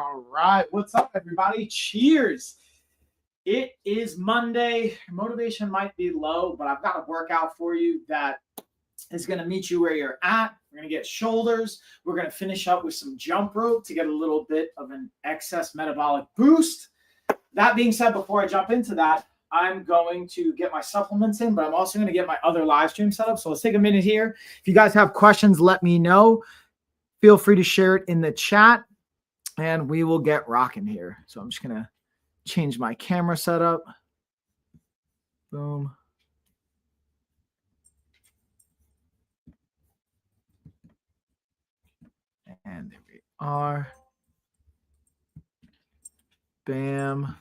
All right. What's up, everybody? Cheers. It is Monday. Motivation might be low, but I've got a workout for you that is going to meet you where you're at. We're going to get shoulders. We're going to finish up with some jump rope to get a little bit of an excess metabolic boost. That being said, before I jump into that, I'm going to get my supplements in, but I'm also going to get my other live stream set up. So let's take a minute here. If you guys have questions, let me know. Feel free to share it in the chat and we will get rocking here. So I'm just going to change my camera setup. Boom. And there we are. Bam.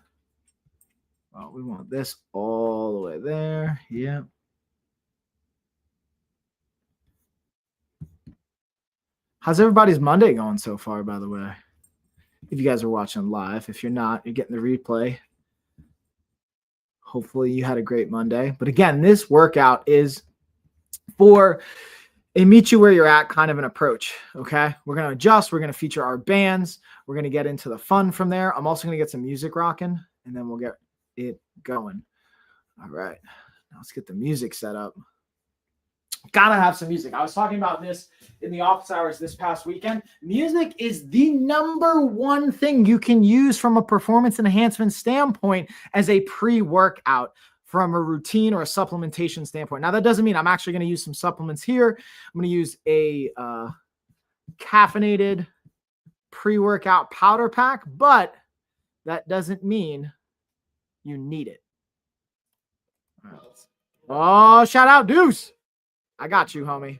Well, we want this all the way there. Yep. How's everybody's Monday going so far, by the way? If you guys are watching live. If you're not, you're getting the replay. Hopefully you had a great Monday. But again, this workout is for a meet you where you're at kind of an approach, okay? We're going to adjust. We're going to feature our bands. We're going to get into the fun from there. I'm also going to get some music rocking, and then we'll get it going. All right. Now let's get the music set up. Gotta have some music. I was talking about this in the office hours this past weekend. Music is the number one thing you can use from a performance enhancement standpoint as a pre-workout from a routine or a supplementation standpoint. Now, that doesn't mean I'm actually going to use some supplements here. I'm going to use a caffeinated pre-workout powder pack, but that doesn't mean you need it. All right. Oh, shout out Deuce. I got you, homie.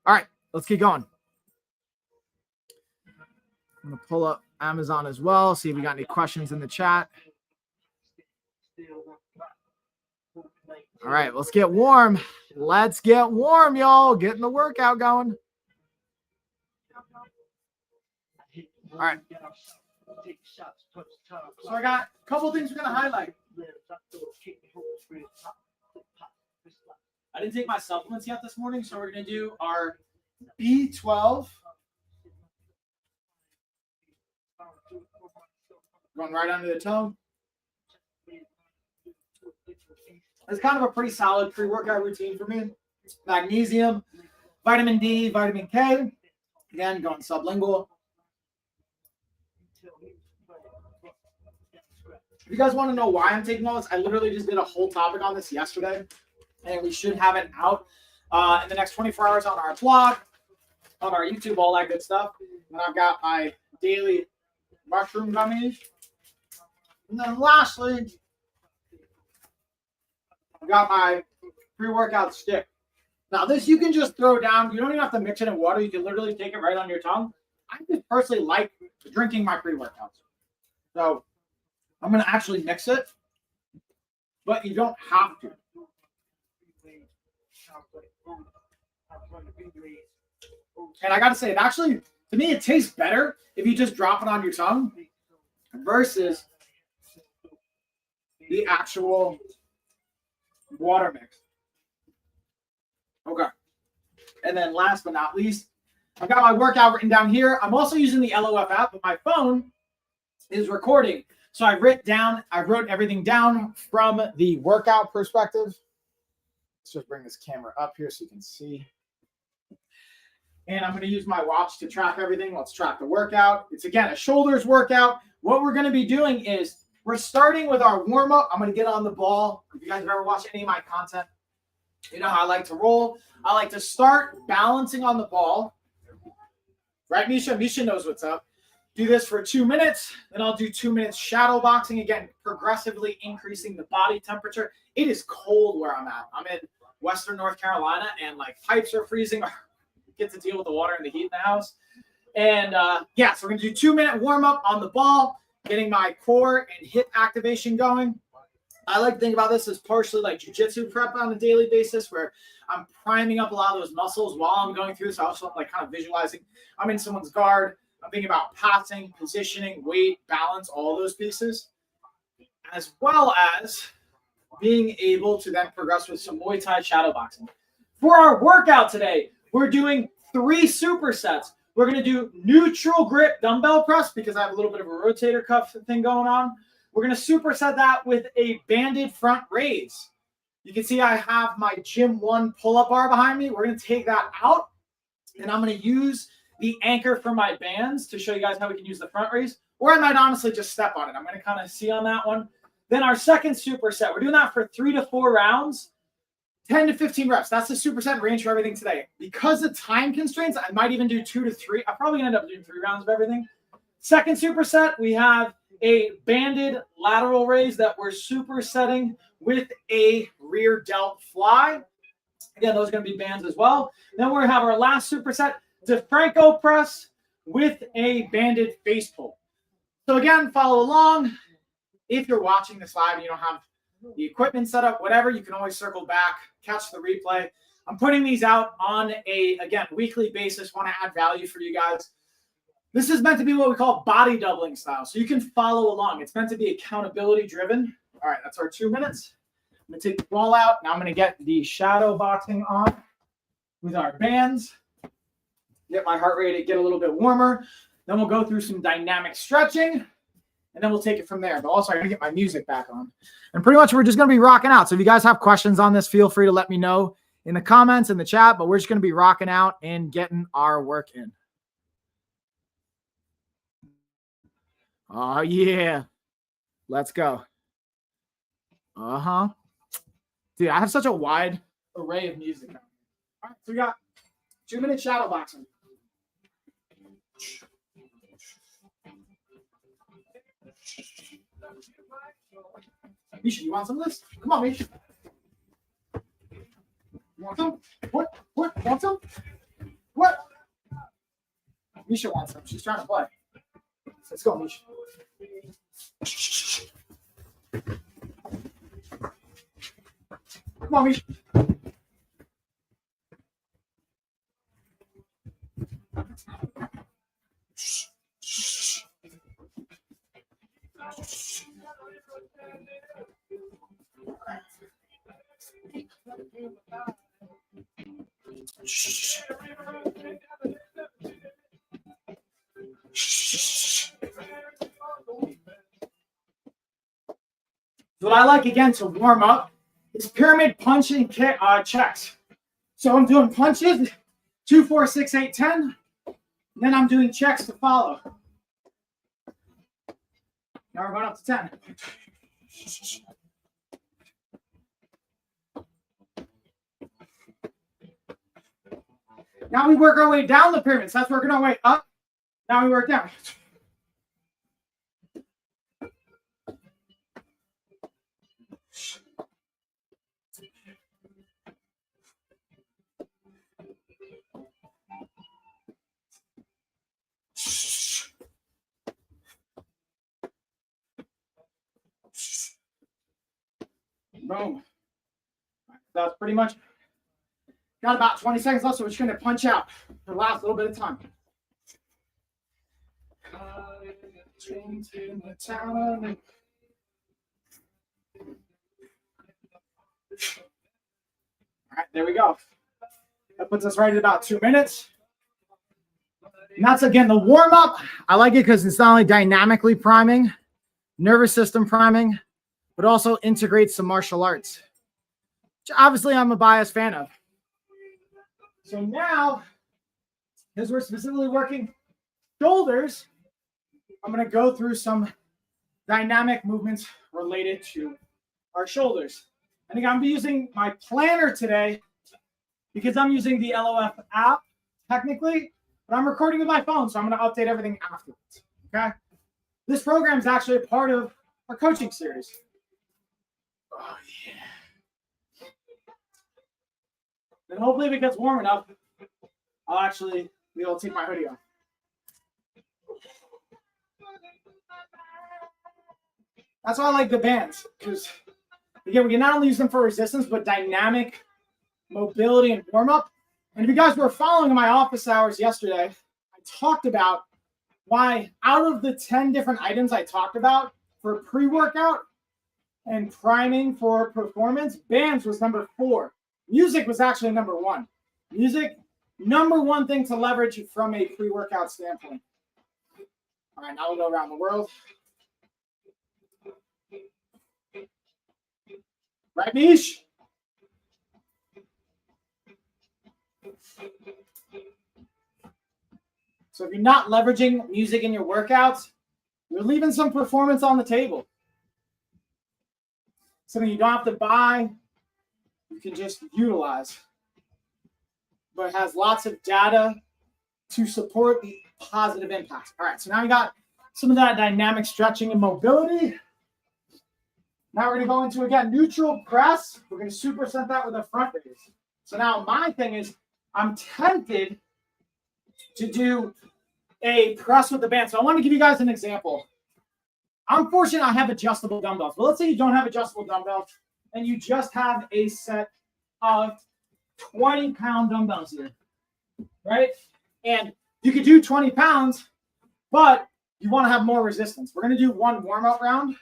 All right, let's keep going. I'm going to pull up Amazon as well, see if we got any questions in the chat. All right, let's get warm. Let's get warm, y'all. Getting the workout going. All right. So I got a couple things we're going to highlight. I didn't take my supplements yet this morning, so we're going to do our B12. Going right under the toe. It's kind of a pretty solid pre-workout routine for me. Magnesium, vitamin D, vitamin K. Again, going sublingual. If you guys want to know why I'm taking all this, I literally just did a whole topic on this yesterday. And we should have it out in the next 24 hours on our blog, on our YouTube, all that good stuff. And I've got my daily mushroom gummies. And then lastly, I've got my pre-workout stick. Now, this you can just throw down. You don't even have to mix it in water. You can literally take it right on your tongue. I just personally like drinking my pre-workouts. So I'm going to actually mix it, but you don't have to. And I got to say, it actually, to me, it tastes better if you just drop it on your tongue versus the actual water mix. Okay. And then last but not least, I've got my workout written down here. I'm also using the LOF app, but my phone is recording. So I wrote everything down from the workout perspective. Let's just bring this camera up here so you can see. And I'm going to use my watch to track everything. Let's track the workout. It's, again, a shoulders workout. What we're going to be doing is we're starting with our warm-up. I'm going to get on the ball. If you guys have ever watched any of my content, you know how I like to roll. I like to start balancing on the ball. Right, Misha? Misha knows what's up. Do this for 2 minutes. Then I'll do 2 minutes shadow boxing. Again, progressively increasing the body temperature. It is cold where I'm at. I'm in Western North Carolina, and like pipes are freezing. Get to deal with the water and the heat in the house. And yeah, so we're going to do 2 minute warm up on the ball, getting my core and hip activation going. I like to think about this as partially like jiu-jitsu prep on a daily basis, where I'm priming up a lot of those muscles while I'm going through this. I also like kind of visualizing I'm in someone's guard. I'm thinking about passing, positioning, weight, balance, all those pieces, as well as being able to then progress with some Muay Thai shadow boxing. For our workout today, we're doing 3 supersets. We're going to do neutral grip dumbbell press because I have a little bit of a rotator cuff thing going on. We're going to superset that with a banded front raise. You can see I have my Gym 1 pull-up bar behind me. We're going to take that out, and I'm going to use the anchor for my bands to show you guys how we can use the front raise, or I might honestly just step on it. I'm going to kind of see on that one. Then our second superset, we're doing that for 3 to 4 rounds, 10 to 15 reps. That's the superset range for everything today. Because of time constraints, I might even do 2 to 3. I'm probably going to end up doing 3 rounds of everything. Second superset, we have a banded lateral raise that we're supersetting with a rear delt fly. Again, those are going to be bands as well. Then we're going to have our last superset, DeFranco press with a banded face pull. So again, follow along. If you're watching this live and you don't have the equipment set up, whatever, you can always circle back, catch the replay. I'm putting these out on a, again, weekly basis. Want to add value for you guys. This is meant to be what we call body doubling style. So you can follow along. It's meant to be accountability driven. All right, that's our 2 minutes. I'm going to take the ball out. Now I'm going to get the shadow boxing on with our bands. Get my heart rate to get a little bit warmer. Then we'll go through some dynamic stretching, and then we'll take it from there. But also, I'm going to get my music back on. And pretty much we're just going to be rocking out. So if you guys have questions on this, feel free to let me know in the comments, in the chat. But we're just going to be rocking out and getting our work in. Oh, yeah. Let's go. Uh-huh. Dude, I have such a wide array of music. All right, so we got 2 minute shadow boxing. Misha, you want some of this? Come on, Misha. You want some? What? Want some? What? Misha wants some. She's trying to play. Let's go, Misha. Come on, Misha. What I like, again, to warm up is pyramid punching checks. So I'm doing punches, 2, 4, 6, 8, 10. Then I'm doing checks to follow. Now we're going up to 10. Now we work our way down the pyramid. So that's working our way up. Now we work down. Boom. That's pretty much got about 20 seconds left, so we're just going to punch out for the last little bit of time. All right, there we go. That puts us right at about 2 minutes. And that's, again, the warm-up. I like it because it's not only dynamically priming, nervous system priming, but also integrates some martial arts, which obviously I'm a biased fan of. So now, because we're specifically working shoulders, I'm going to go through some dynamic movements related to our shoulders. And again, I'm using my planner today because I'm using the LOF app technically, but I'm recording with my phone, so I'm going to update everything afterwards. Okay? This program is actually a part of our coaching series. Oh, yeah. Then hopefully if it gets warm enough, I'll actually be able to take my hoodie off. That's why I like the bands, because, again, we can not only use them for resistance, but dynamic mobility and warm-up. And if you guys were following my office hours yesterday, I talked about why out of the 10 different items I talked about for pre-workout and priming for performance, bands was number 4. Music was actually number 1. Music number one thing to leverage from a pre-workout standpoint. All right, now we'll go around the world. Right, Mish? So if you're not leveraging music in your workouts, you're leaving some performance on the table. Something you don't have to buy, you can just utilize. But it has lots of data to support the positive impact. All right, so now you got some of that dynamic stretching and mobility. Now we're going to go into, again, neutral press. We're going to superset that with a front raise. So now my thing is, I'm tempted to do a press with the band. So I want to give you guys an example. I'm fortunate I have adjustable dumbbells. But let's say you don't have adjustable dumbbells and you just have a set of 20-pound dumbbells here, right? And you could do 20 pounds, but you want to have more resistance. We're going to do one warm-up round.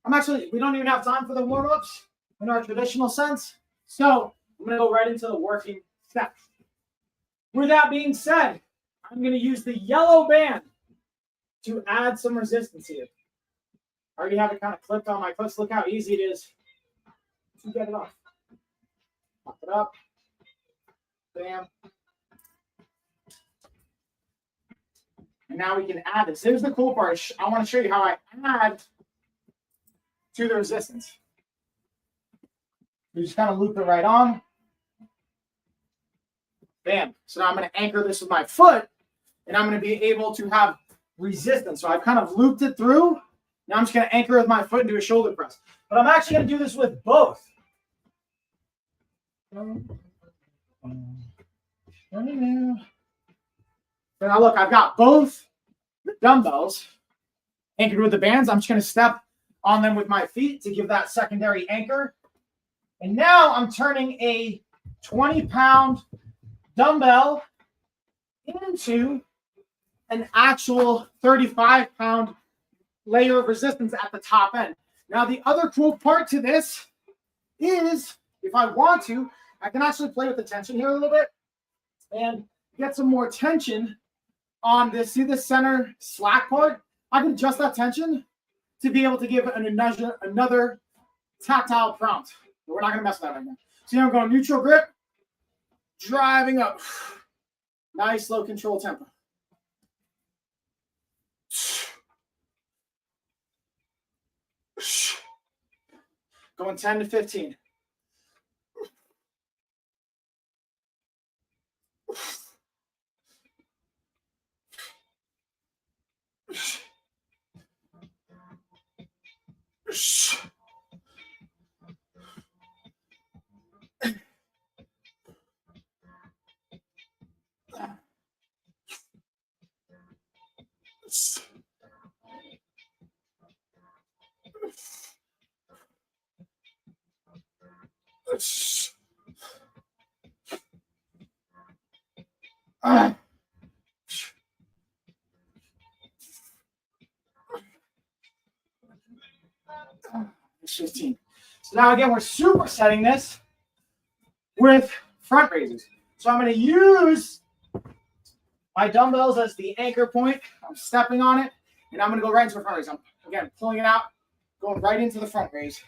We don't even have time for the warm-ups in our traditional sense. So I'm going to go right into the working steps. With that being said, I'm going to use the yellow band to add some resistance here. I already have it kind of clipped on my clips. Look how easy it is to get it off. Pop it up. Bam. And now we can add this. Here's the cool part. I want to show you how I add to the resistance. You just kind of loop it right on. Bam. So now I'm going to anchor this with my foot, and I'm going to be able to have resistance. So I've kind of looped it through. Now I'm just going to anchor with my foot and do a shoulder press. But I'm actually going to do this with both. So now look, I've got both the dumbbells anchored with the bands. I'm just going to step on them with my feet to give that secondary anchor. And now I'm turning a 20-pound dumbbell into an actual 35-pound layer of resistance at the top end. Now, the other cool part to this is, if I want to, I can actually play with the tension here a little bit and get some more tension on this. See the center slack part? I can adjust that tension to be able to give another tactile prompt. But we're not going to mess with that right now. So now I'm going neutral grip, driving up. Nice, low control tempo. Going 10 to 15. It's 15. So now again, we're supersetting this with front raises. So I'm going to use my dumbbells as the anchor point. I'm stepping on it, and I'm going to go right into a front raise. I'm, again, pulling it out, going right into the front raise.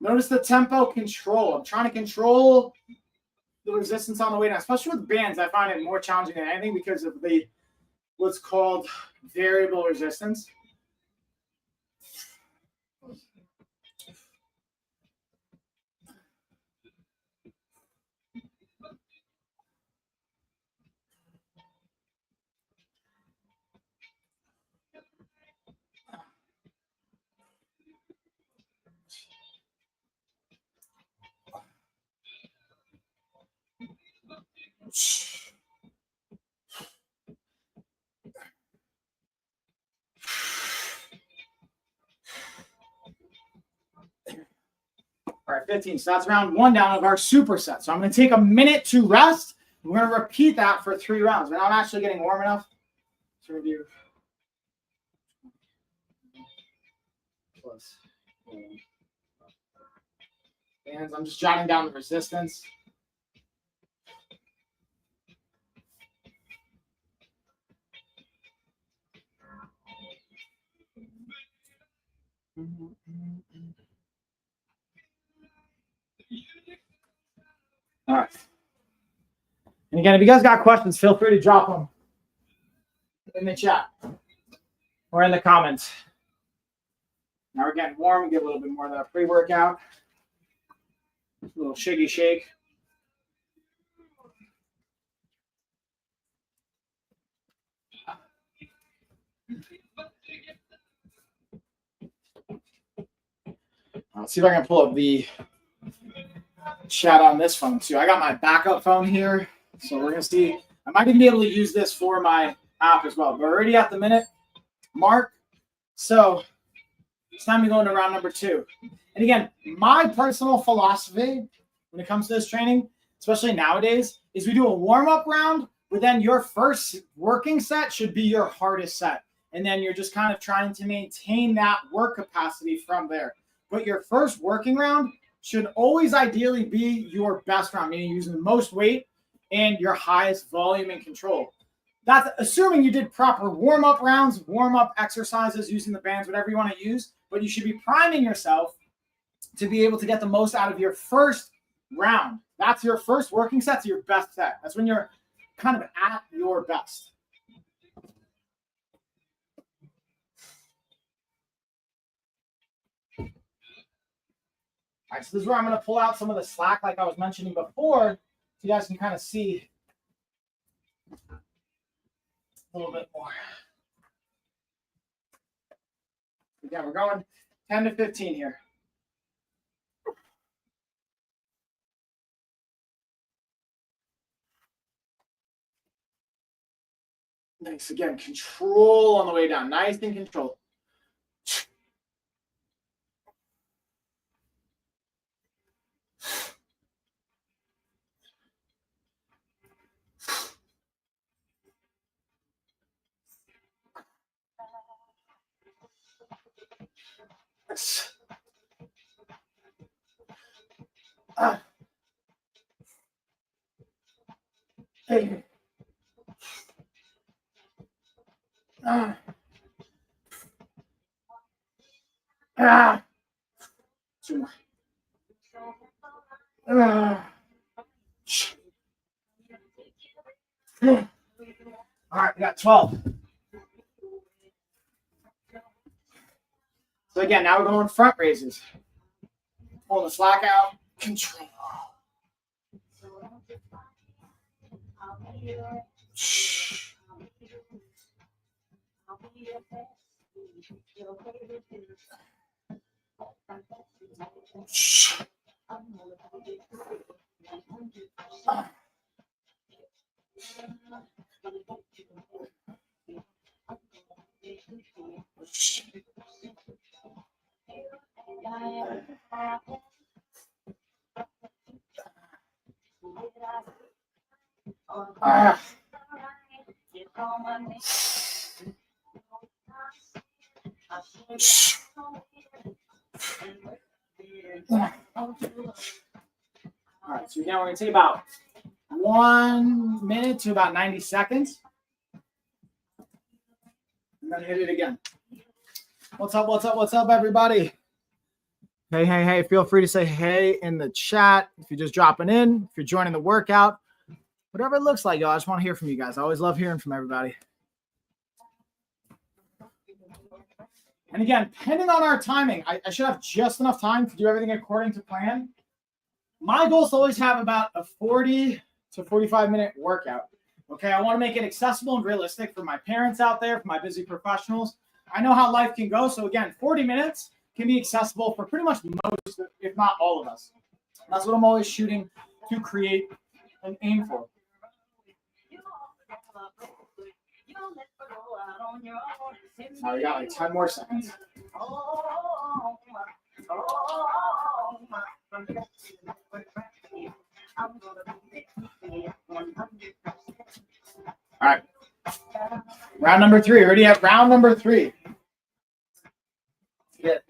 Notice the tempo control. I'm trying to control the resistance on the way down, especially with bands. I find it more challenging than anything because of the what's called variable resistance. All right, 15. So that's round one down of our superset. So I'm going to take a minute to rest. We're going to repeat that for 3 rounds. But I'm actually getting warm enough to review. close. Bands, I'm just jotting down the resistance. All right. And again, if you guys got questions, feel free to drop them in the chat or in the comments. Now we're getting warm. Get a little bit more of that pre-workout. A little shaky shake. Let's see if I can pull up the chat on this phone too. I got my backup phone here, so we're gonna see. I might even be able to use this for my app as well. But we're already at the minute mark, so it's time to go into round number 2. And again, my personal philosophy when it comes to this training, especially nowadays, is we do a warm-up round, but then your first working set should be your hardest set. And then you're just kind of trying to maintain that work capacity from there. But your first working round should always ideally be your best round, meaning using the most weight and your highest volume and control. That's assuming you did proper warm-up rounds, warm-up exercises, using the bands, whatever you want to use. But you should be priming yourself to be able to get the most out of your first round. That's your first working set, to your best set. That's when you're kind of at your best. All right, so this is where I'm going to pull out some of the slack like I was mentioning before, so you guys can kind of see a little bit more. Again, we're going 10 to 15 here. Nice. Again, control on the way down. Nice and controlled. Hey. Two more. All right, we got 12. So again, now we're going front raises. Pull the slack out. Control. All right, so now we're going to take about 1 minute to about 90 seconds. And then hit it again. What's up, what's up, what's up, everybody? Hey, hey, hey, feel free to say hey in the chat if you're just dropping in, if you're joining the workout, whatever it looks like, y'all. I just want to hear from you guys. I always love hearing from everybody. And again, depending on our timing, I should have just enough time to do everything according to plan. My goal is to always have about a 40 to 45-minute workout. Okay, I want to make it accessible and realistic for my parents out there, for my busy professionals. I know how life can go. So again, 40 minutes can be accessible for pretty much most, if not all of us. That's what I'm always shooting to create and aim for. Now we got like 10 more seconds. All right. Round number 3. Already at round number 3. Get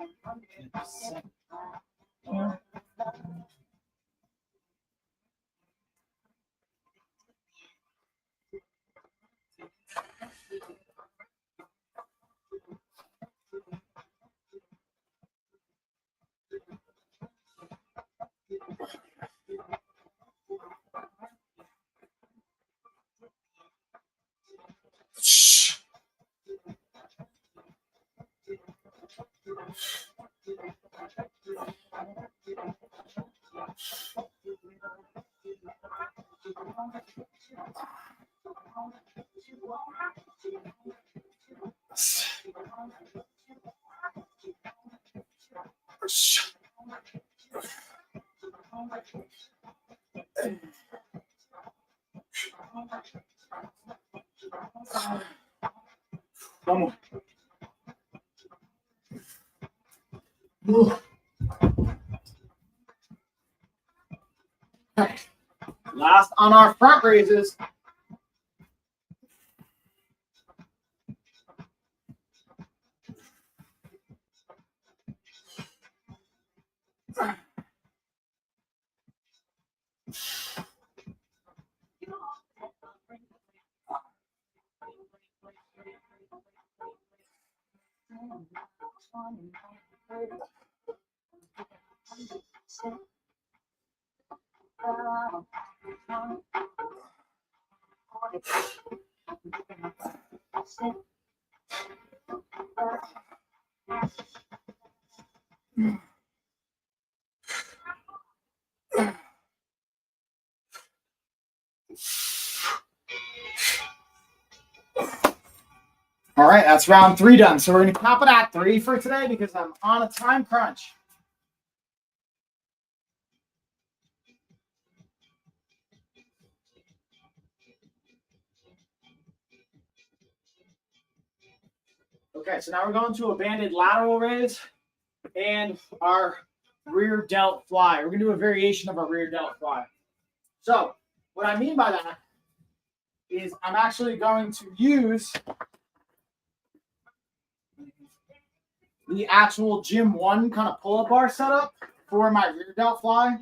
One more. Ooh. Okay. Last on our front raises. All right, that's round 3 done. So we're going to cap it at 3 for today because I'm on a time crunch. Okay, so now we're going to a banded lateral raise and our rear delt fly. We're going to do a variation of our rear delt fly. So what I mean by that is I'm actually going to use the actual Gym 1 kind of pull-up bar setup for my rear delt fly.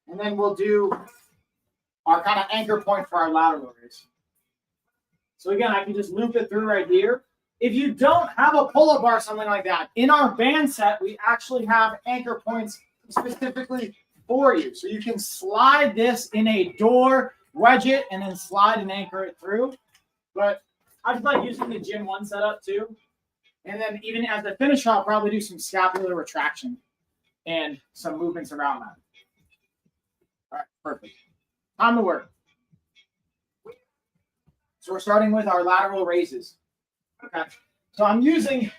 And then we'll do our kind of anchor point for our lateral raise. So again, I can just loop it through right here. If you don't have a pull-up bar or something like that, in our band set, we actually have anchor points specifically for you. So you can slide this in a door, wedge it, and then slide and anchor it through. But I just like using the Gym 1 setup too. And then even as the finish, I'll probably do some scapular retraction and some movements around that. All right, perfect. Time to work. So we're starting with our lateral raises. Okay. So I'm using,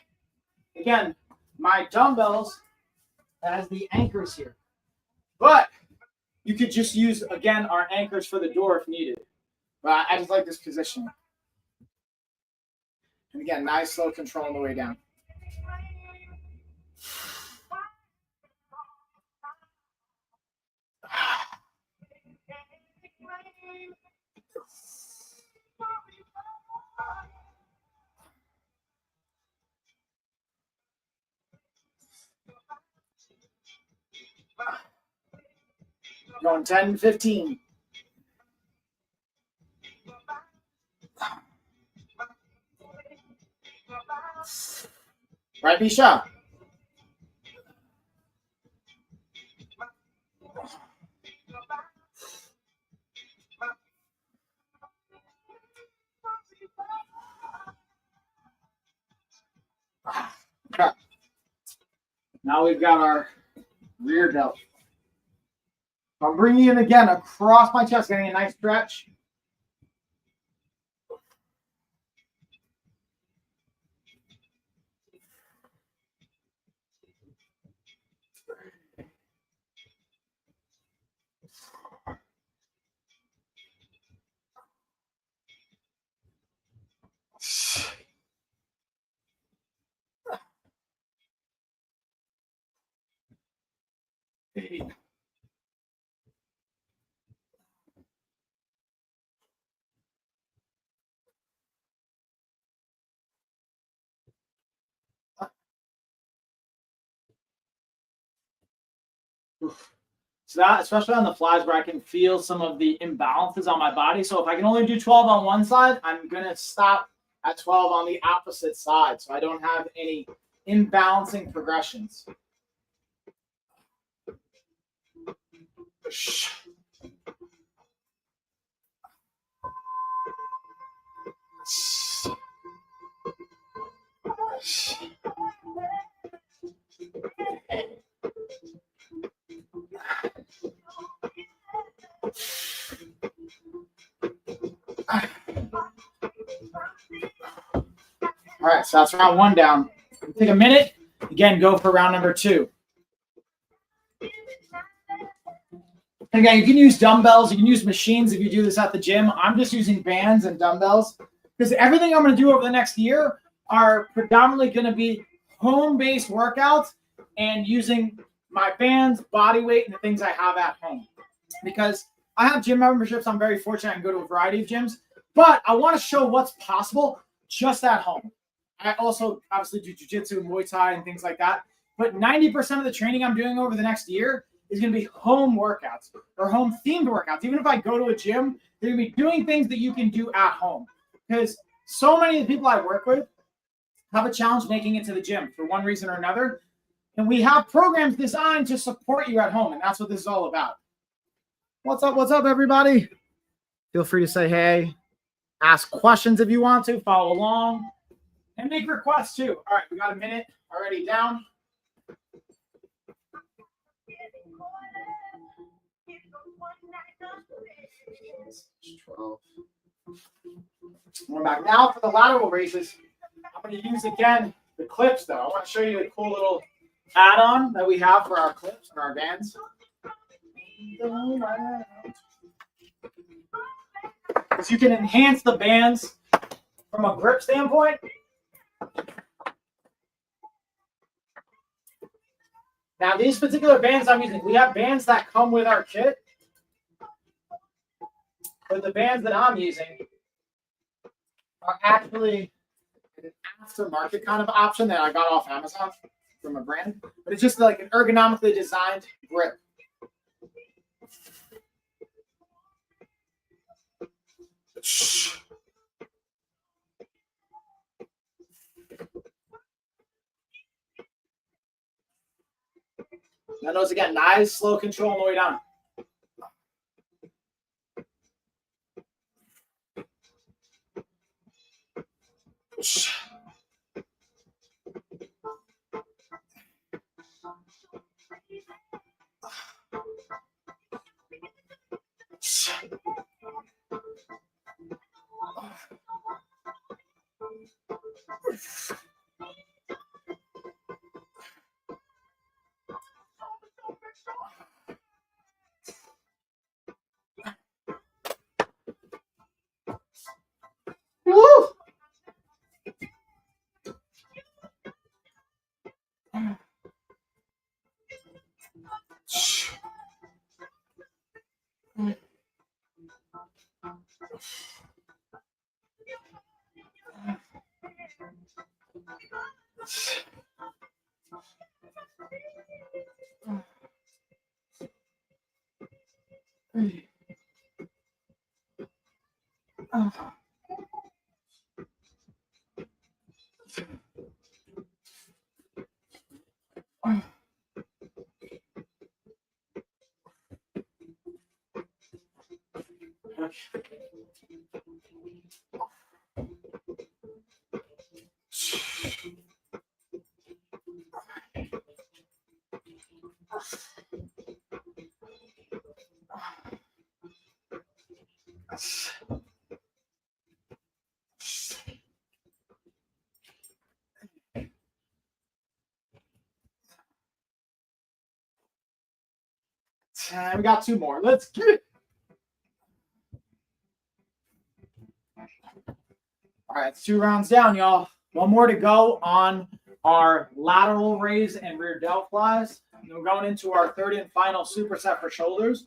again, my dumbbells as the anchors here. But you could just use, again, our anchors for the door if needed. But I just like this position. And again, nice slow control on the way down. Going 10, 15. Right, Bisha? Okay. Now we've got our rear delt. So I'm bringing it again across my chest, getting a nice stretch. So that, especially on the flies where I can feel some of the imbalances on my body. So if I can only do 12 on one side, I'm going to stop at 12 on the opposite side. So I don't have any imbalancing progressions. All right, so that's round 1 down. Take a minute. Again, go for round number 2. And again, you can use dumbbells. You can use machines if you do this at the gym. I'm just using bands and dumbbells because everything I'm going to do over the next year are predominantly going to be home-based workouts and using my bands, body weight, and the things I have at home. Because I have gym memberships. I'm very fortunate I can go to a variety of gyms. But I want to show what's possible just at home. I also obviously do jiu-jitsu and Muay Thai and things like that. But 90% of the training I'm doing over the next year is going to be home workouts or home-themed workouts. Even if I go to a gym, they're going to be doing things that you can do at home. Because so many of the people I work with have a challenge making it to the gym for one reason or another. And we have programs designed to support you at home. And that's what this is all about. What's up, everybody? Feel free to say hey. Ask questions if you want to. Follow along. And make requests too. All right, we got a minute already down. We're back now for the lateral raises. I'm going to use again the clips though. I want to show you a cool little add-on that we have for our clips and our bands. Because you can enhance the bands from a grip standpoint. Now, these particular bands I'm using, we have bands that come with our kit. But the bands that I'm using are actually an aftermarket kind of option that I got off Amazon from a brand. But it's just like an ergonomically designed grip. Now notice again, nice slow control on the way down. Woo! And we got 2 more. Let's get it. All right, it's 2 rounds down, y'all. 1 more to go on our lateral raise and rear delt flies. And we're going into our 3rd and final superset for shoulders.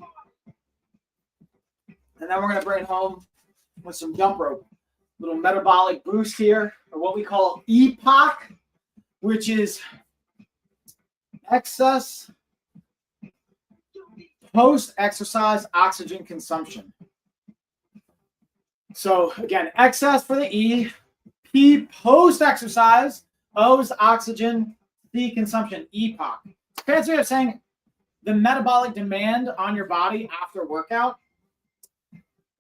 And then we're going to bring it home with some jump rope. Little metabolic boost here, or what we call EPOC, which is excess post-exercise oxygen consumption. So again, excess for the E, P post-exercise, O is oxygen, C consumption, EPOC. Fancy way of saying the metabolic demand on your body after workout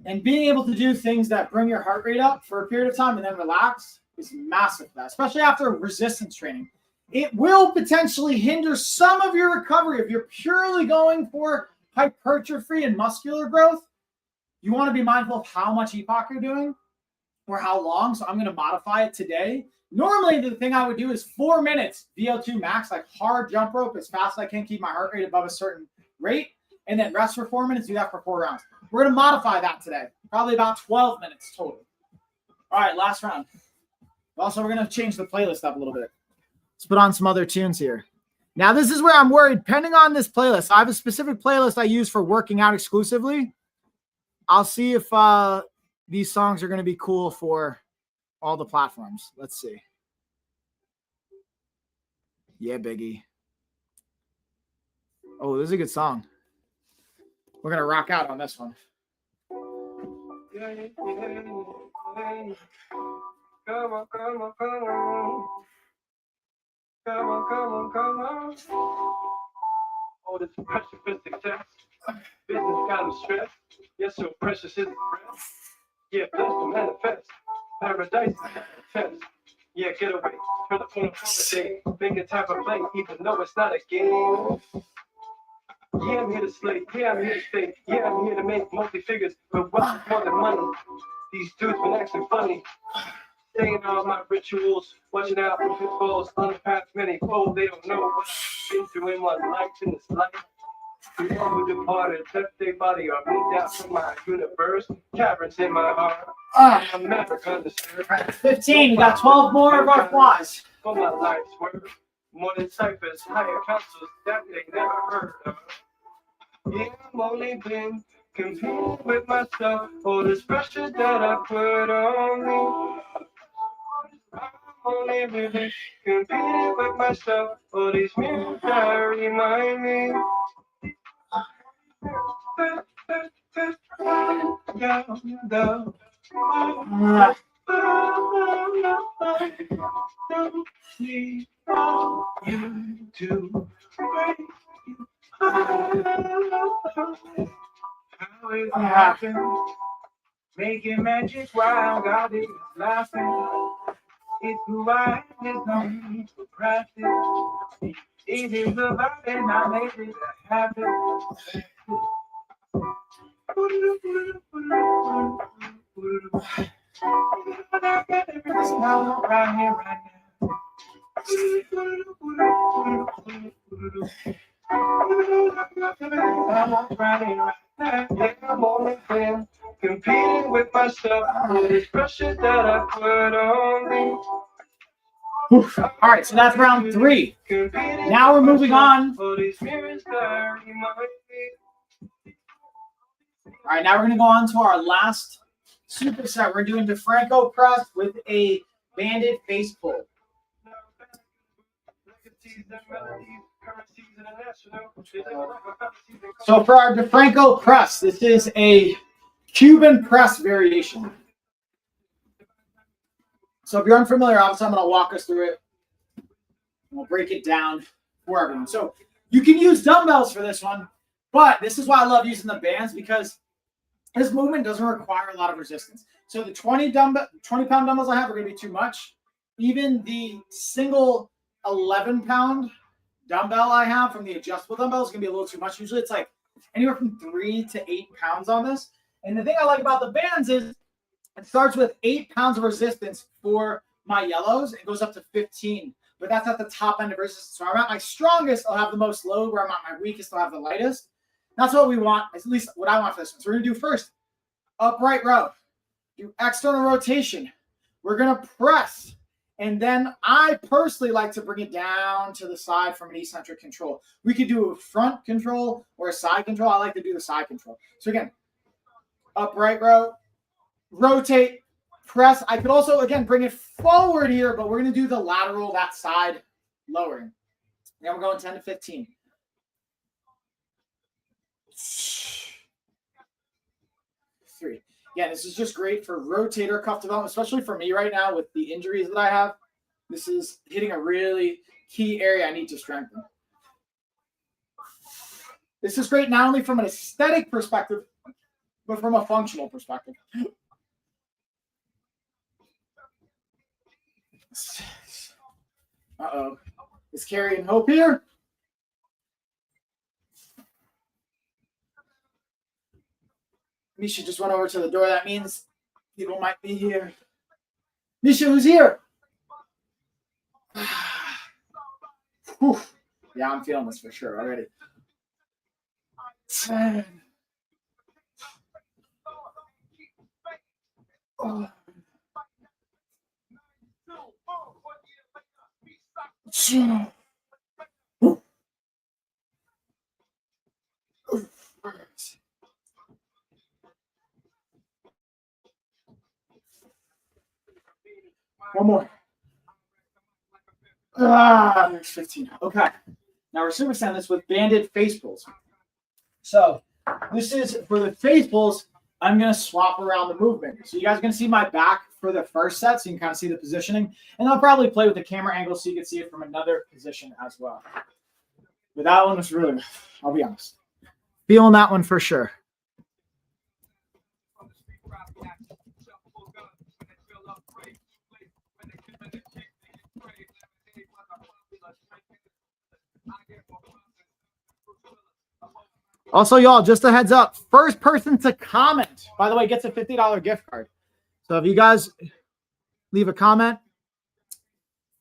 and being able to do things that bring your heart rate up for a period of time and then relax is massive for that, especially after resistance training. It will potentially hinder some of your recovery if you're purely going for hypertrophy and muscular growth. You want to be mindful of how much EPOC you're doing. or how long. So I'm going to modify it today. Normally, the thing I would do is 4 minutes VO2 max, like hard jump rope as fast as I can, keep my heart rate above a certain rate, and then rest for 4 minutes, do that for 4 rounds. We're going to modify that today, probably about 12 minutes total. All right, last round. Also, we're going to change the playlist up a little bit. Let's put on some other tunes here. Now, this is where I'm worried. Depending on this playlist, I have a specific playlist I use for working out exclusively. I'll see if these songs are going to be cool for all the platforms. Let's see. Yeah, Biggie. Oh, this is a good song. We're going to rock out on this one. Yeah. Come on, come on, come on. Come on, come on, come on. Oh, this pressure for success. Business got me stressed. Yes, so precious is the breath. Yeah, blessed to manifest. Paradise manifest. Yeah, get away. Turn the phone on the day. Make it time for play, even though it's not a game. Yeah, I'm here to slay. Yeah, I'm here to stay. Yeah, I'm here to make multi-figures. But what's more than money? These dudes been acting funny. Saying all my rituals, watching out for pitfalls, unpacked many fold. They don't know what I've been through in my life in this life. We all who departed, left their body are moved out from my universe. Caverns in my heart. I'm never gonna serve. 15. We got 12 more of our flies. For my life's work, more than ciphers, higher councils that they never heard of. Yeah, I'm only been competing with myself for this pressure that I put on me. I'm only really competing with myself for these mirrors that remind me. How it happened? Making magic while God is laughing. It's who I am, there's no need for practice. It is a vibe and I made it a habit. Right here, right now. I'm only been competing with myself with this pressure that I put on me. All right, so that's round 3. Now we're moving on. All right, now we're going to go on to our last superset. We're doing DeFranco press with a banded face pull. So for our DeFranco press, this is a Cuban press variation. So if you're unfamiliar, obviously I'm going to walk us through it. We'll break it down for everyone. So you can use dumbbells for this one, but this is why I love using the bands, because this movement doesn't require a lot of resistance. So the 20-pound dumbbells I have are going to be too much. Even the single 11-pound dumbbell I have from the adjustable dumbbell is going to be a little too much. Usually it's like anywhere from 3 to 8 pounds on this. And the thing I like about the bands is it starts with 8 pounds of resistance for my yellows. It goes up to 15, but that's at the top end of resistance. So I'm at my strongest, I'll have the most load. Where I'm at my weakest, I'll have the lightest. That's what we want, at least what I want for this one. So we're going to do first upright row, do external rotation. We're going to press. And then I personally like to bring it down to the side from an eccentric control. We could do a front control or a side control. I like to do the side control. So again, upright row, rotate, press. I could also, again, bring it forward here, but we're going to do the lateral, that side lowering. Then we're going 10 to 15. Three. Yeah, this is just great for rotator cuff development, especially for me right now with the injuries that I have. This is hitting a really key area I need to strengthen. This is great not only from an aesthetic perspective, but from a functional perspective. Uh-oh. Is Carrie and Hope here? Misha just went over to the door. That means people might be here. Misha, who's here? Whew. Yeah, I'm feeling this for sure already. 10. Oh. 2. One more. There's 15. Okay. Now we're supersetting this with banded face pulls. So this is for the face pulls. I'm going to swap around the movement. So you guys are going to see my back for the first set, so you can kind of see the positioning. And I'll probably play with the camera angle so you can see it from another position as well. But that one was really, I'll be honest, feeling that one for sure. Also, y'all, just a heads up, first person to comment, by the way, gets a $50 gift card. So if you guys leave a comment,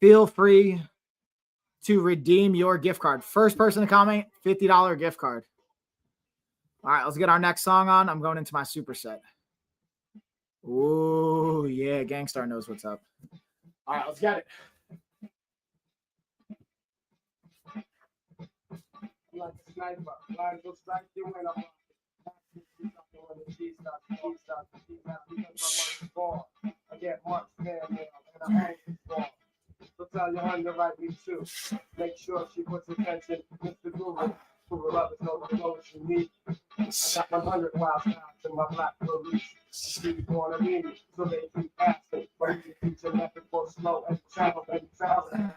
feel free to redeem your gift card. First person to comment, $50 gift card. All right, let's get our next song on. I'm going into my superset. Ooh, yeah, Gangstar knows what's up. All right, let's get it. Like a sniper, line will strike you when I'm I get much man and I hang for. So tell your honey to write me too. Make sure she puts attention. Mr. Guru, who love is no clothes you need. I got 100 wild shots in my black release. She's gonna need it, so they keep asking. But you can teach a method for slow and travel together.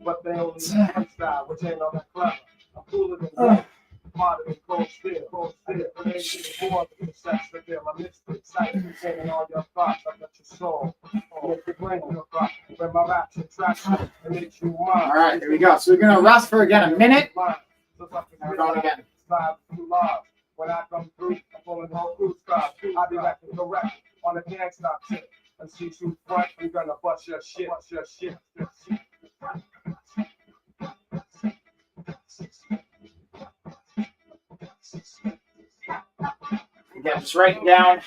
But they only one style, which ain't all that clever. I'm cooler than that, harder than cold steel. But they need more than the sex reveal. I'm mystic, excited, containing all your thoughts. I got your soul. Make your brain your thought. When my raps attract you, it makes you mine. All right, here we go. So we're going to rest for, again, a minute. We're going again. When I come through, I'm pulling on cruise stop. I'll be back to correct on the dance stop tip. And see you front, I'm gonna bust your shit. Again, just writing down,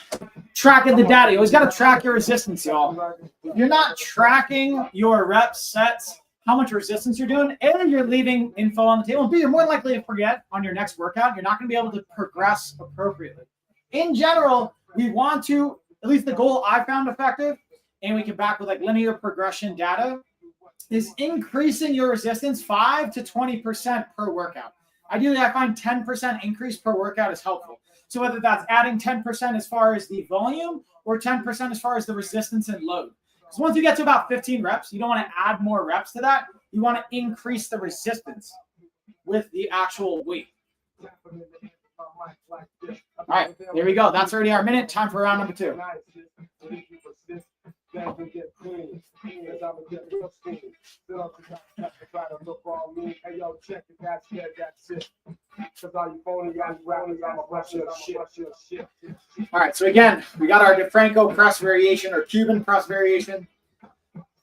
tracking the data. You always got to track your resistance, y'all. If you're not tracking your reps, sets, how much resistance you're doing, A, you're leaving info on the table, and B, you're more likely to forget on your next workout. You're not going to be able to progress appropriately. In general, we want to, at least the goal I found effective, and we can back with like linear progression data, is increasing your resistance 5 to 20% per workout. Ideally, I find 10% increase per workout is helpful. So whether that's adding 10% as far as the volume or 10% as far as the resistance and load. Because once you get to about 15 reps, you don't want to add more reps to that. You want to increase the resistance with the actual weight. All right, there we go. That's already our minute. Time for round number 2. All right, so again, we got our DeFranco press variation or Cuban press variation.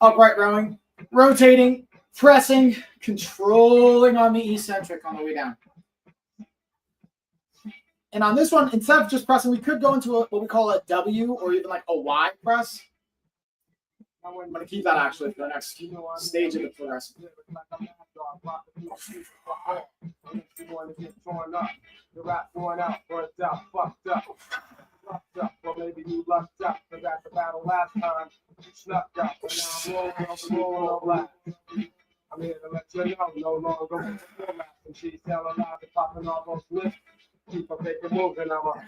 Upright rowing, rotating, pressing, controlling on the eccentric on the way down. And on this one, instead of just pressing, we could go into what we call a W or even like a Y press. I'm going to keep that actually for the next stage of the progress. Well, maybe you lucked up, because at the battle last time, you snuck up, but now I'm rolling. I'm here to let you know, no longer and she's telling lies and popping all those lips. Keep a paper moving, I'm a...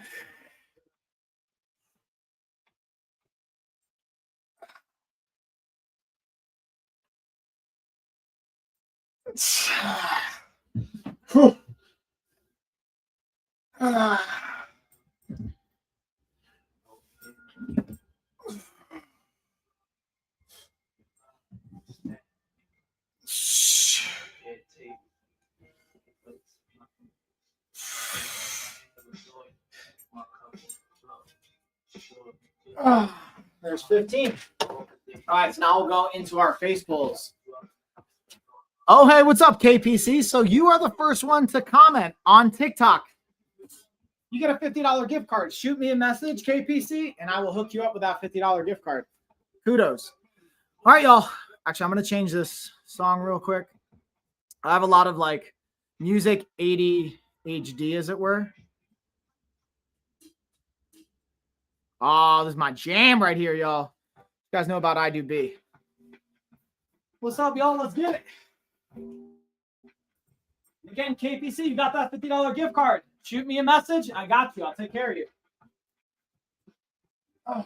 There's 15. All right, so now we'll go into our face pulls. Oh, hey, what's up, KPC? So you are the first one to comment on TikTok. You get a $50 gift card. Shoot me a message, KPC, and I will hook you up with that $50 gift card. Kudos. All right, y'all. Actually, I'm going to change this song real quick. I have a lot of like music 80 HD, as it were. Oh, this is my jam right here, y'all. You guys know about I Do B. What's up, y'all? Let's get it. Again, KPC, you got that $50 gift card. Shoot me a message. I got you. I'll take care of you. Oh.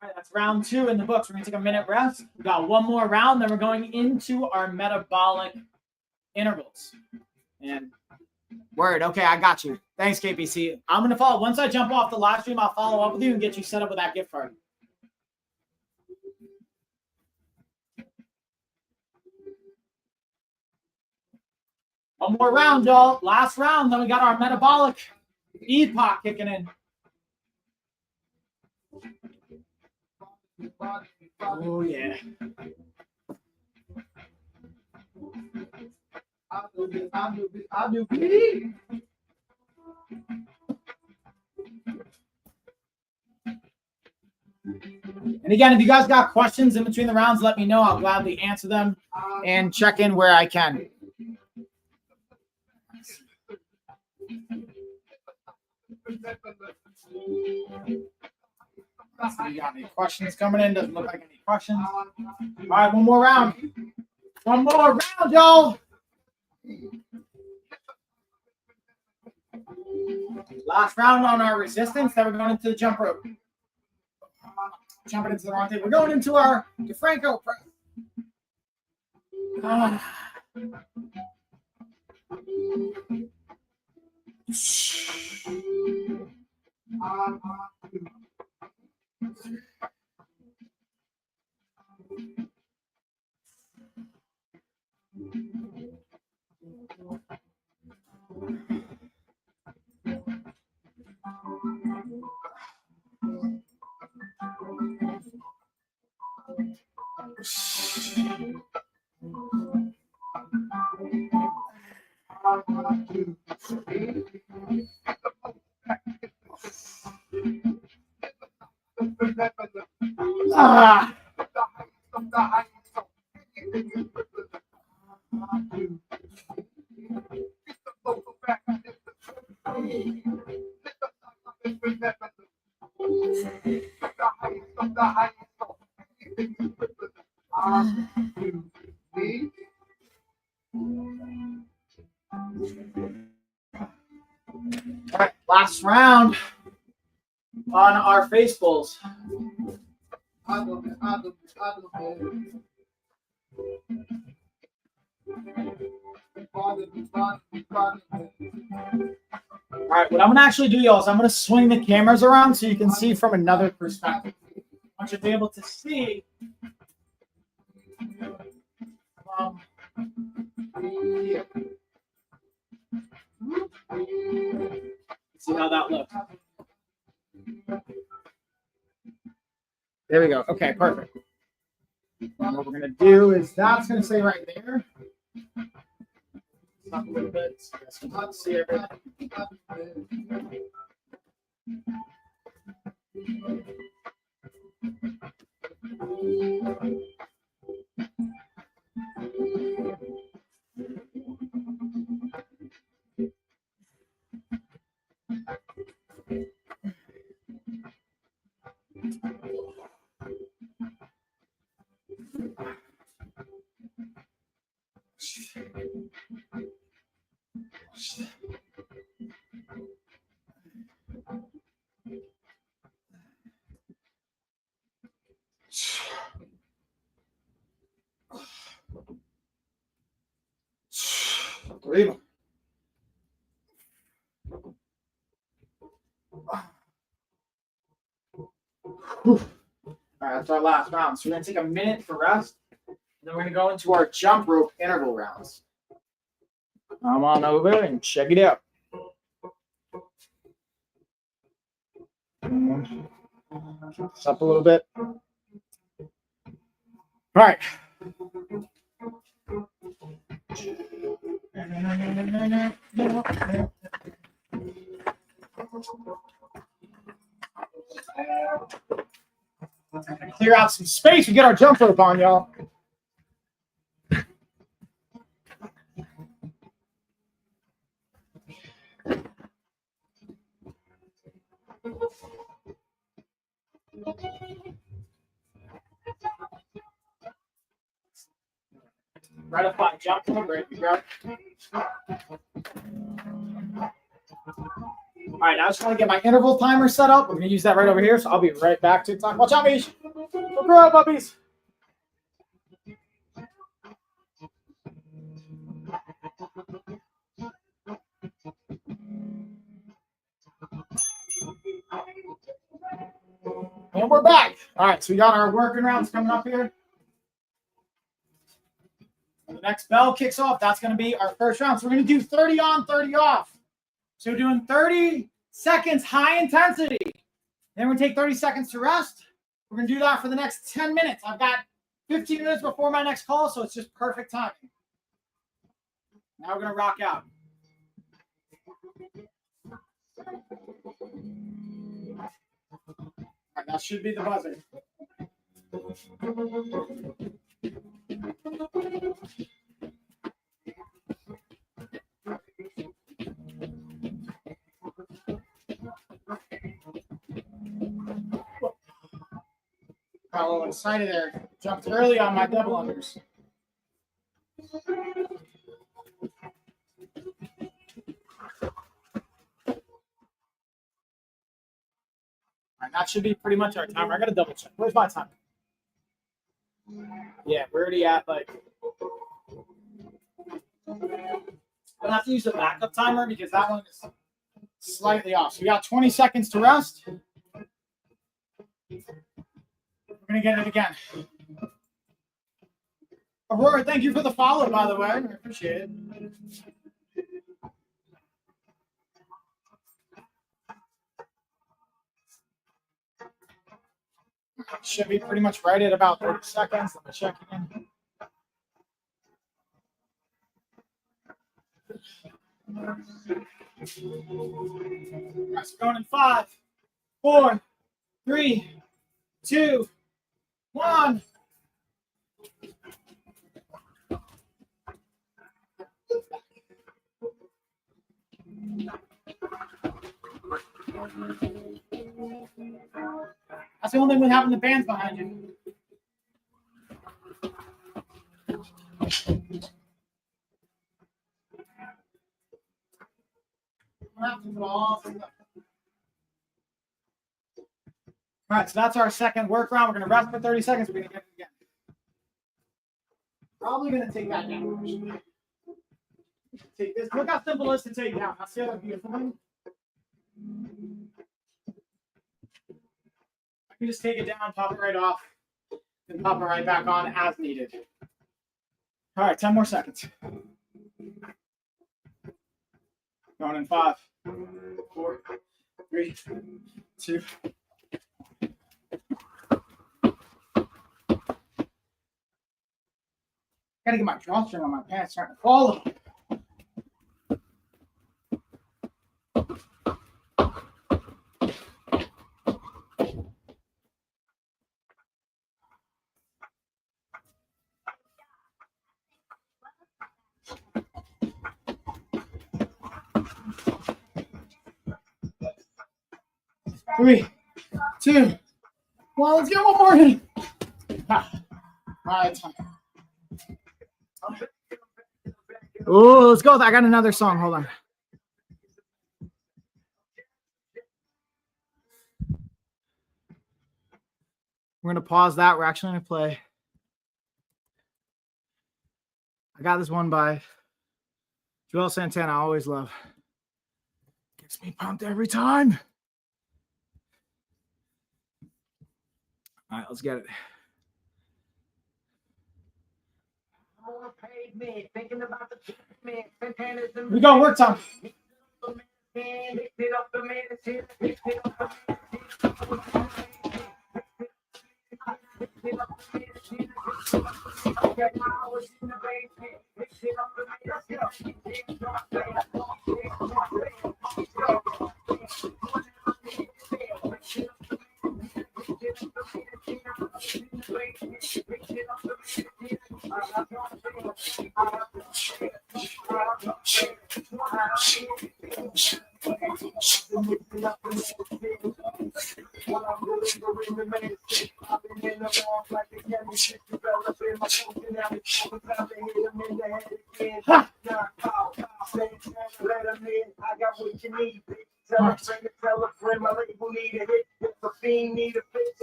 All right, that's round 2 in the books. We're going to take a minute rest. We got one more round, then we're going into our metabolic intervals. And word, okay, I got you. Thanks, KPC. I'm going to follow. Once I jump off the live stream, I'll follow up with you and get you set up with that gift card. One more round, y'all. Last round, then we got our metabolic epoch kicking in. Oh, yeah. I do. And again, if you guys got questions in between the rounds, let me know. I'll gladly answer them and check in where I can. You got any questions coming in? Doesn't look like any questions. All right, one more round. One more round, y'all. Last round on our resistance. Then we're going into the jump rope. Jumping into the wrong thing. We're going into our DeFranco press. All right, last round on our face pulls. All right, what I'm going to actually do, y'all, is I'm going to swing the cameras around so you can see from another perspective. I want you to be able to see see how that looks. There we go. Okay, perfect. And what we're going to do is that's going to stay right there. Stop a little bit so you guys can see everything. Arriba. Whew. All right, that's our last round. So we're going to take a minute for rest. And then we're going to go into our jump rope interval rounds. Come on over and check it out. Keep this up a little bit. All right. Clear out some space. We get our jump rope on, y'all. Right up on jump rope. Ready to go. All right, now I just want to get my interval timer set up. We're going to use that right over here, so I'll be right back to talk. Watch out, Mish. Go grow, puppies. And we're back. All right, so we got our working rounds coming up here. When the next bell kicks off, that's going to be our first round. So we're going to do 30 on, 30 off. So we're doing 30 seconds high intensity. Then we take 30 seconds to rest. We're going to do that for the next 10 minutes. I've got 15 minutes before my next call, so it's just perfect timing. Now we're going to rock out. All right, that should be the buzzer. Got a little excited there. Jumped early on my double unders. All right, that should be pretty much our timer. I got to double check. Where's my timer? Yeah, we're already at like. I'll have to use the backup timer because that one is slightly off. So we got 20 seconds to rest. We're going to get it again. Aurora, thank you for the follow, by the way. I appreciate it. Should be pretty much right at about 30 seconds. Let me check again. That's going in 5, 4, 3, 2, 1. That's the only thing we have in the bands behind you. All right, so that's our second work round. We're going to rest for 30 seconds. We're going to get it again. Probably going to take that down. Take this. Look how simple it is to take down. That's the other beautiful thing. I can just take it down, pop it right off, and pop it right back on as needed. All right, 10 more seconds. Going in 5, 4, 3, 2. Gotta get my drawstring on my pants starting to fall. Three, 2, 1. Let's get one more in. All right. Oh, let's go. I got another song. Hold on. We're going to pause that. We're actually going to play. I got this one by Joel Santana, I always love. Gets me pumped every time. All right, let's get it. We go, work time.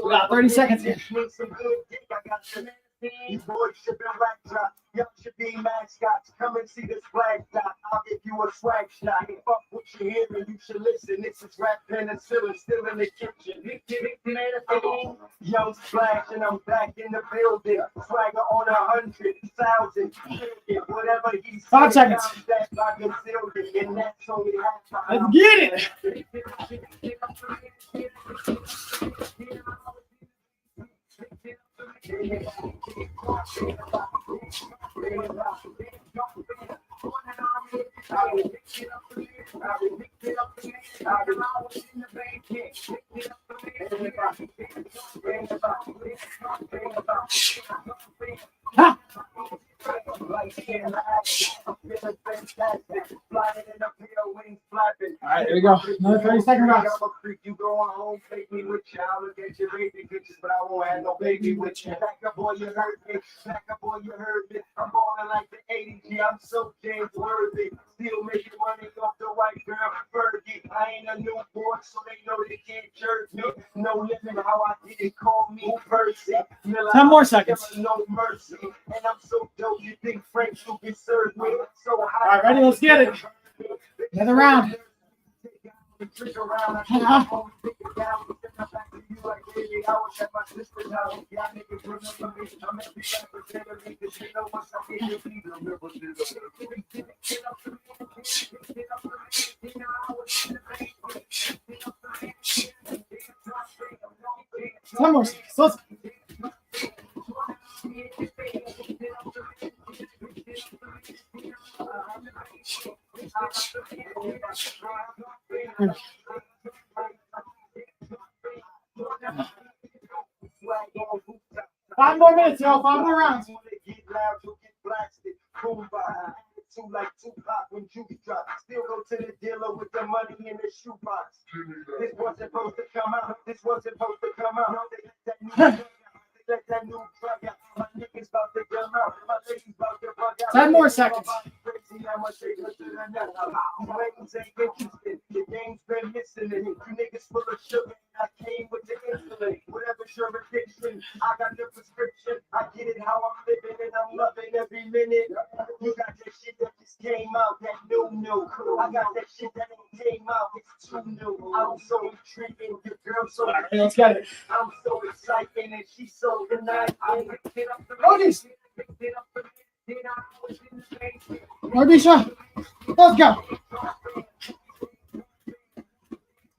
We got 30 seconds here. These boys should be blacked. Y'all should be mascots. Come and see this flag dot. I'll give you a swag shot. Fuck what you hearing, you should listen. This is rap penicillin, still in the kitchen. Young Splash, and I'm back in the building. Swagger on 100,000. Whatever he said, 5 seconds. that I concealed it, and that's only half. Let's get it. Ha! All right, there we go. Another 30-second round. You going home, take me with you. I'll look at your baby pictures, but I won't have no baby with you. Back up, boy, you heard me. Back up, boy, you heard me. I'm balling like the 80s, yeah, I'm so James worthy. Still making money off the white girl Fergie. I ain't a newborn, so they know they can't jerk me. No limit how I did it, call me Percy. 10 more seconds. No mercy. And I'm so dope, you think Frank you can serve me. So All right, ready? Let's get it. Another round. One more. So let's... Five more minutes, yo. 5 more rounds. Like Tupac when juice drop. Still go to the dealer with the money in the shoebox. This wasn't supposed to come out. This wasn't supposed to come out. Let that new drug out. My niggas about to come out. My ladies about to bug out. 10 more seconds. The game's been missing it. You niggas full of sugar. I came with the insulin. Whatever's your addiction, I got the prescription. I get it how I'm living and I'm loving every minute. You got that shit that just came out, that new. I got that shit that ain't came out, it's too new. I'm so intriguing, your girl so Let's get it. I'm so exciting and she's so conniving. Rogers. Mardisha. Let's go.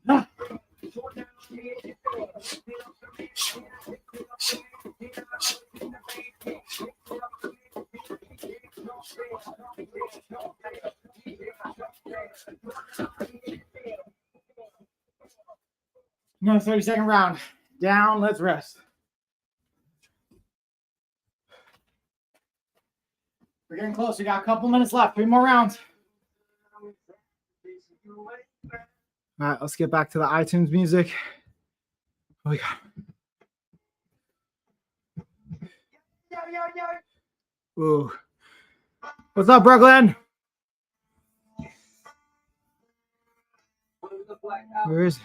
Ah. Another 30-second round. Down, let's rest. We're getting close. We got a couple minutes left. 3 more rounds. All right, let's get back to the iTunes music. Oh, we got. Ooh. What's up, Brooklyn? Where is it?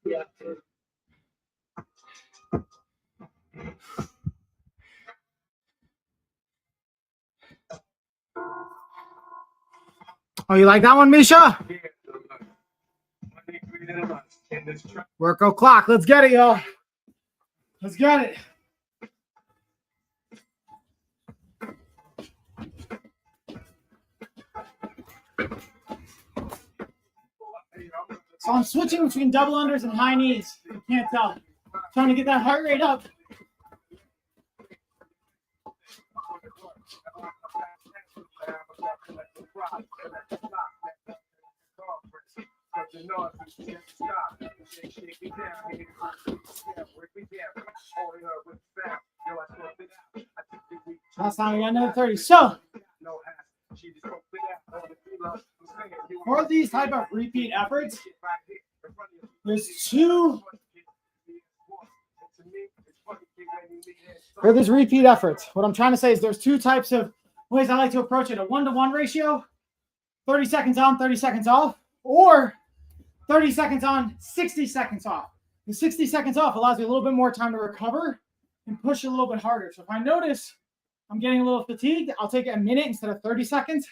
Yeah. Oh, you like that one, Misha? Yeah, so look, Monday, 3 to 11, in this truck. Work o'clock. Let's get it, y'all. Let's get it. So I'm switching between double unders and high knees. You can't tell. Trying to get that heart rate up. Last time we got another 30. So for these type of repeat efforts, there's two. For these repeat efforts, what I'm trying to say is there's two types of ways I like to approach it. A 1-to-1 ratio, 30 seconds on, 30 seconds off, or 30 seconds on, 60 seconds off. The 60 seconds off allows me a little bit more time to recover and push a little bit harder. So if I notice I'm getting a little fatigued, I'll take a minute instead of 30 seconds,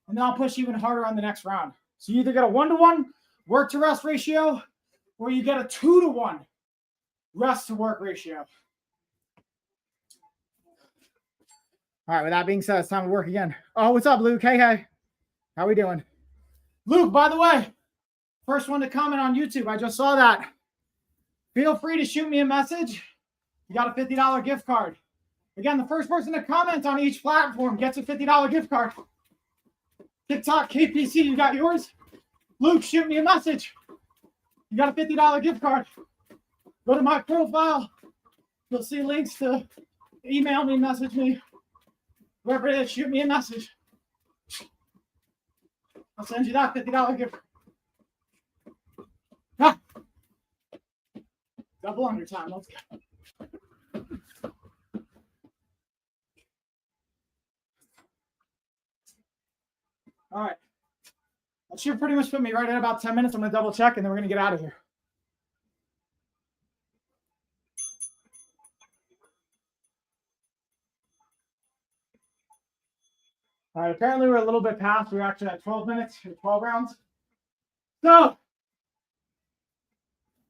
and then I'll push even harder on the next round. So you either get a 1-to-1 work to rest ratio, or you get a 2-to-1 rest to work ratio. All right, with that being said, it's time to work again. Oh, what's up, Luke? Hey. How we doing? Luke, by the way, first one to comment on YouTube. I just saw that. Feel free to shoot me a message. You got a $50 gift card. Again, the first person to comment on each platform gets a $50 gift card. TikTok, KPC, you got yours? Luke, shoot me a message. You got a $50 gift card. Go to my profile. You'll see links to email me, message me. Whoever it is, shoot me a message. I'll send you that $50 gift card. Ah. Double under time. Let's go. All right. That should pretty much put me right at about 10 minutes. I'm going to double check, and then we're going to get out of here. All right, apparently we're a little bit past. We're actually at 12 minutes, 12 rounds. So,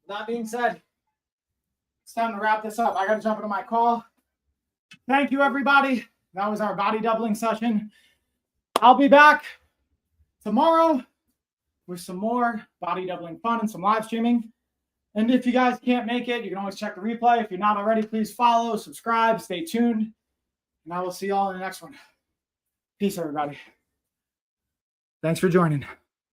that being said, it's time to wrap this up. I got to jump into my call. Thank you, everybody. That was our body doubling session. I'll be back tomorrow with some more body doubling fun and some live streaming. And if you guys can't make it, you can always check the replay. If you're not already, please follow, subscribe, stay tuned. And I will see you all in the next one. Peace, everybody. Thanks for joining.